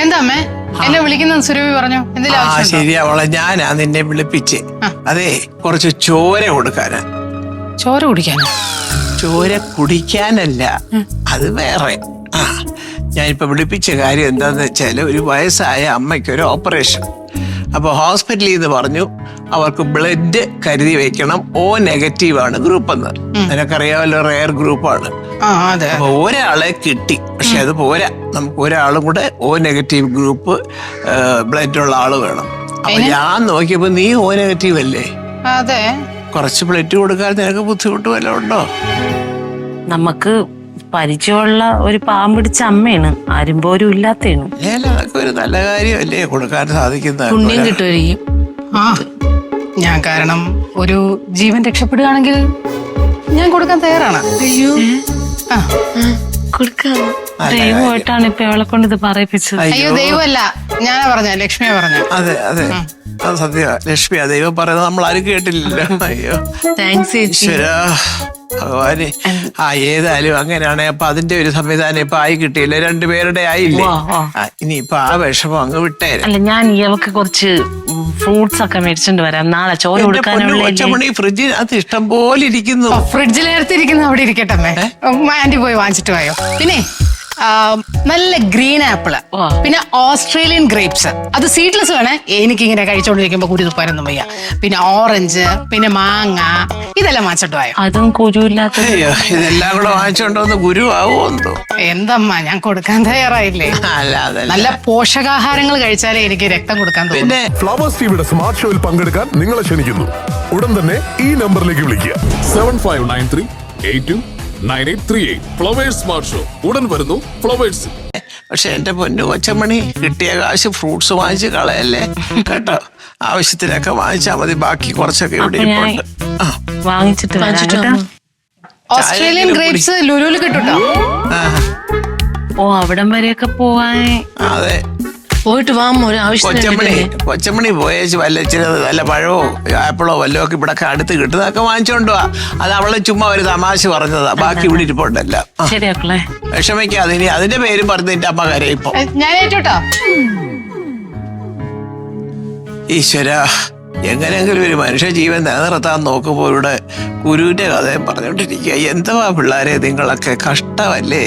എന്താ അമ്മേ എന്നെ വിളിക്കുന്ന സുരഭി പറഞ്ഞു എന്തെങ്കിലും ശരി അവളെ ഞാനാ നിന്നെ വിളിപ്പിച്ച്. അതെ കുറച്ച് ചോര കൊടുക്കാനാ. ചോര കുടിക്കാനോ? ചോര കുടിക്കാനല്ല, അത് വേറെ. ഞാനിപ്പോ വിളിപ്പിച്ച കാര്യം എന്താന്ന് വെച്ചാല് ഒരു വയസ്സായ അമ്മയ്ക്ക് ഒരു ഓപ്പറേഷൻ. അപ്പൊ ഹോസ്പിറ്റലിൽ നിന്ന് പറഞ്ഞു അവർക്ക് ബ്ലഡ് കരുതി വെക്കണം. O നെഗറ്റീവ് ആണ് ഗ്രൂപ്പ് എന്ന്. നിനക്കറിയാമല്ലോ, റെയർ ഗ്രൂപ്പാണ്. അപ്പൊ ഒരാളെ കിട്ടി, പക്ഷെ അത് പോരാ. നമുക്ക് ഒരാളും കൂടെ O നെഗറ്റീവ് ഗ്രൂപ്പ് ബ്ലഡ് ഉള്ള ആള് വേണം. അപ്പൊ ഞാൻ നോക്കിയപ്പോ നീ O നെഗറ്റീവ് അല്ലേ? അതെ. കുറച്ച് ബ്ലഡ് കൊടുക്കാൻ നിനക്ക് ബുദ്ധിമുട്ട് വല്ലതും ഉണ്ടോ? നമുക്ക് പരിചയമുള്ള ഒരു പാമ്പിടിച്ച അമ്മയാണ്, ആരും പോലും ഇല്ലാത്തതാണ്. അതൊക്കെ ഒരു നല്ല കാര്യമല്ലേ, കൊടുക്കാൻ സാധിക്കുന്ന. പുണ്യം കിട്ടുമായിരിക്കും. ഞാൻ കാരണം ഒരു ജീവൻ രക്ഷപ്പെടുകയാണെങ്കിൽ ഞാൻ കൊടുക്കാൻ തയ്യാറാണ്. അയ്യോ കൊടുക്കാമോ? ദൈവമായിട്ടാണ് ഇപ്പൊ അവളെ കൊണ്ട് ഇത് പറയിപ്പിച്ചത്. അയ്യോ ദൈവമല്ല, ഞാനാ പറഞ്ഞ, ലക്ഷ്മിയാ പറഞ്ഞ. അതെ അതെ, അത് സത്യ. ലക്ഷ്മിയാ ദൈവം പറയുന്നത്, നമ്മൾ ആരും കേട്ടില്ലല്ലോ. അയ്യോ താങ്ക്സ് ഈശ്വരാ ഭഗവാനെ. ഏതായാലും അങ്ങനെയാണെ അപ്പൊ അതിന്റെ ഒരു സംവിധാനം ഇപ്പൊ ആയി കിട്ടിയില്ലേ, രണ്ടുപേരുടെ ആയില്ലേ. ഇനിയിപ്പൊ ആ വിഷമം അങ്ങ് വിട്ടേരെ. അല്ല, ഞാൻ അവക്ക് കുറച്ച് ഫ്രൂട്ട്സ് ഒക്കെ മേടിച്ചോണ്ട് വരാം. നാളെ ചോര കൊടുക്കാനുള്ള ഫ്രിഡ്ജിനകത്ത് ഇഷ്ടം പോലെ ഇരിക്കുന്നു. ഫ്രിഡ്ജിൽ നേരത്തിരിക്കുന്നു, അവിടെ ഇരിക്കട്ടെ. ആന്റി പോയി വാങ്ങിച്ചിട്ട് പോയോ. പിന്നെ നല്ല ഗ്രീൻ ആപ്പിള്, പിന്നെ ഓസ്ട്രേലിയൻ ഗ്രേപ്സ്, അത് സീഡ്ലെസ് വേണേ. എനിക്കിങ്ങനെ കഴിച്ചോണ്ടിരിക്കുമ്പോ കുരു തുപ്പാനൊന്നും വയ്യ. പിന്നെ ഓറഞ്ച്, പിന്നെ മാങ്ങ, ഇതെല്ലാം വാങ്ങിച്ചിട്ട് പോയോ. അതും കുരുവില്ലാത്ത. ഇതെല്ലാം കൂടെ വാങ്ങിച്ചോണ്ടോന്ന് ഗുരു ആവുമോ? എന്തമ്മ, ഞാൻ കൊടുക്കാൻ തയ്യാറായില്ലേ. നല്ല പോഷകാഹാരങ്ങൾ കഴിച്ചാലേ എനിക്ക് രക്തം കൊടുക്കാൻ തോന്നുന്നു. ഫ്ലവേഴ്സ് ടിവിയുടെ സ്മാർട്ട് ഷോയിൽ പങ്കെടുക്കാൻ നിങ്ങളെ ക്ഷണിക്കുന്നു. ഉടൻ തന്നെ ഈ നമ്പറിലേക്ക് വിളിക്കുക. 7593829838. ഫ്ലവേഴ്സ് സ്മാർട്ട് ഷോ ഉടൻ വരുന്നു ഫ്ലവേഴ്സ്. പക്ഷെ എന്റെ പൊന്നു കൊച്ചമണി, കിട്ടിയ കാശ് ഫ്രൂട്ട്സ് വാങ്ങിച്ച് കളയല്ലേ കേട്ടോ. ആവശ്യത്തിനൊക്കെ വാങ്ങിച്ചാൽ മതി, ബാക്കി കുറച്ചൊക്കെ ഇവിടെ ഇരിപ്പുണ്ട്. വാങ്ങിച്ചിട്ട് ഓസ്ട്രേലിയൻ ഗ്രേപ്സ് ലുലുവിൽ കിട്ടുട്ടോ. ഓ, അവിടം വരെയൊക്കെ പോവാൻ. അതെ, പോയിട്ട് വാമോ, ഒരു കൊച്ചമണി പോയേച്ച് നല്ല പഴമോ ആപ്പിളോ വല്ലോ ഒക്കെ ഇവിടെ അടുത്ത് കിട്ടുന്നതൊക്കെ വാങ്ങിച്ചോണ്ടോ. അത് അവളെ ചുമ്മാ ഒരു തമാശ പറഞ്ഞതാ, ബാക്കി ഇവിടെ ഇരിപ്പുണ്ടല്ലോ. ശരിയാക്കളെ, വിഷമിക്കാതെ. ഇനി അതിന്റെ പേരും പറഞ്ഞ് എന്റെ അമ്മ കരയിപ്പോ. ഞാൻ ഏറ്റോട്ടോ. ഈശ്വര, എങ്ങനെയെങ്കിലും ഒരു മനുഷ്യ ജീവൻ നിലനിർത്താൻ നോക്കുമ്പോ ഇവിടെ ഗുരുവിന്റെ കഥയും പറഞ്ഞോണ്ടിരിക്കുക. എന്തുവാ പിള്ളേരെ നിങ്ങളൊക്കെ, കഷ്ടമല്ലേ.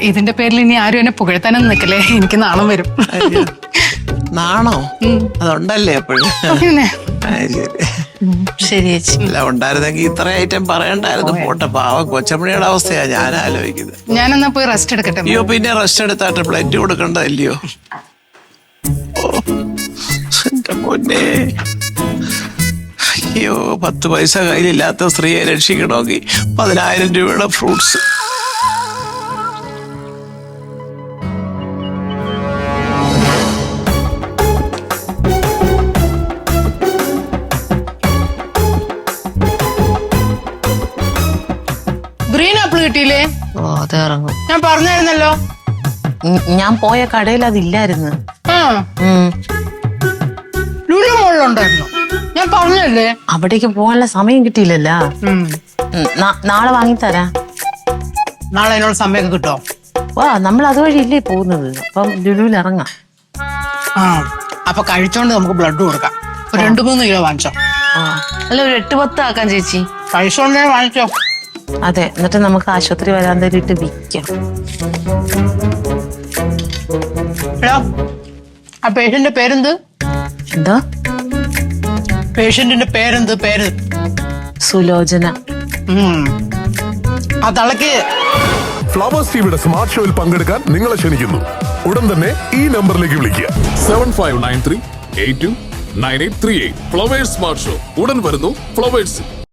ഇതിന്റെ പേരിൽ ഇനി ആരും എന്നെ പുകഴ്ത്താനൊന്നും നിൽക്കല്ലേ, എനിക്ക് നാണം വരും. നാണോ? അതുണ്ടല്ലേ എപ്പോഴും. ശരി അല്ല, ഉണ്ടായിരുന്നെങ്കിൽ ഇത്ര ഐറ്റം പറയണ്ടായിരുന്നു. പോട്ടെ, പാവം കൊച്ചമണിയുടെ അവസ്ഥയാ ഞാൻ ആലോചിക്കുന്നത്. ഞാനെന്നാ പോയി റെസ്റ്റ് എടുക്കട്ടെ. അയ്യോ, പിന്നെ റെസ്റ്റ് എടുത്താട്ട് ബ്ലഡ് കൊടുക്കണ്ടതല്ലയോ. എന്റെ പൊന്നെ, അയ്യോ, 10 പൈസ കയ്യിലില്ലാത്ത സ്ത്രീയെ രക്ഷിക്കണമെങ്കിൽ 10,000 രൂപയുടെ ഫ്രൂട്ട്സ്. ഗ്രീൻ ആപ്പിൾ കിട്ടിയില്ലേ? അത് ഇറങ്ങും. ഞാൻ പറഞ്ഞായിരുന്നല്ലോ. ഞാൻ പോയ കടയിൽ അതില്ലായിരുന്നു. ലുലു മോളിലുണ്ടായിരുന്നു, ഞാൻ പറഞ്ഞല്ലേ. അവിടേക്ക് പോകാനുള്ള സമയം കിട്ടിയില്ലല്ലോ. നാളെ വാങ്ങിത്തരാ. നാളെ എന്നോട് സമയം കിട്ടോ? നമ്മൾ അതുവഴി ഇല്ലേ പോകുന്നത്, അപ്പം ലുലുവിൽ ഇറങ്ങാം. അപ്പൊ കഴിച്ചോണ്ട് നമുക്ക് ബ്ലഡ് കൊടുക്കാം. ഒരു 2-3 കിലോ വാങ്ങിച്ചോ. അല്ല, ഒരു 8-10 ആക്കാൻ ചേച്ചി. കഴിച്ചോണ്ടേ വാങ്ങിച്ചോ. അതെ, എന്നിട്ട് നമുക്ക് ആശുപത്രി വരാൻ തരിട്ട് വിൽക്കാം. ആ പേഷ്യന്റെ പേരെന്ത്? എന്താ പേഷ്യന്റിന്റെ പേരെന്ത്? പേര് സുലോചന. ആ തളക്ക്. ഫ്ലവേഴ്സ് ടിവിയുടെ സ്മാർട്ട് ഷോയിൽ പങ്കെടുക്കാൻ നിങ്ങളെ ക്ഷണിക്കുന്നു. ഉടൻ തന്നെ ഈ നമ്പറിലേക്ക് വിളിക്കുക. 7593829838. ഫ്ലവേഴ്സ് സ്മാർട്ട് ഷോ ഉടൻ വരുന്നു ഫ്ലവേഴ്സ്.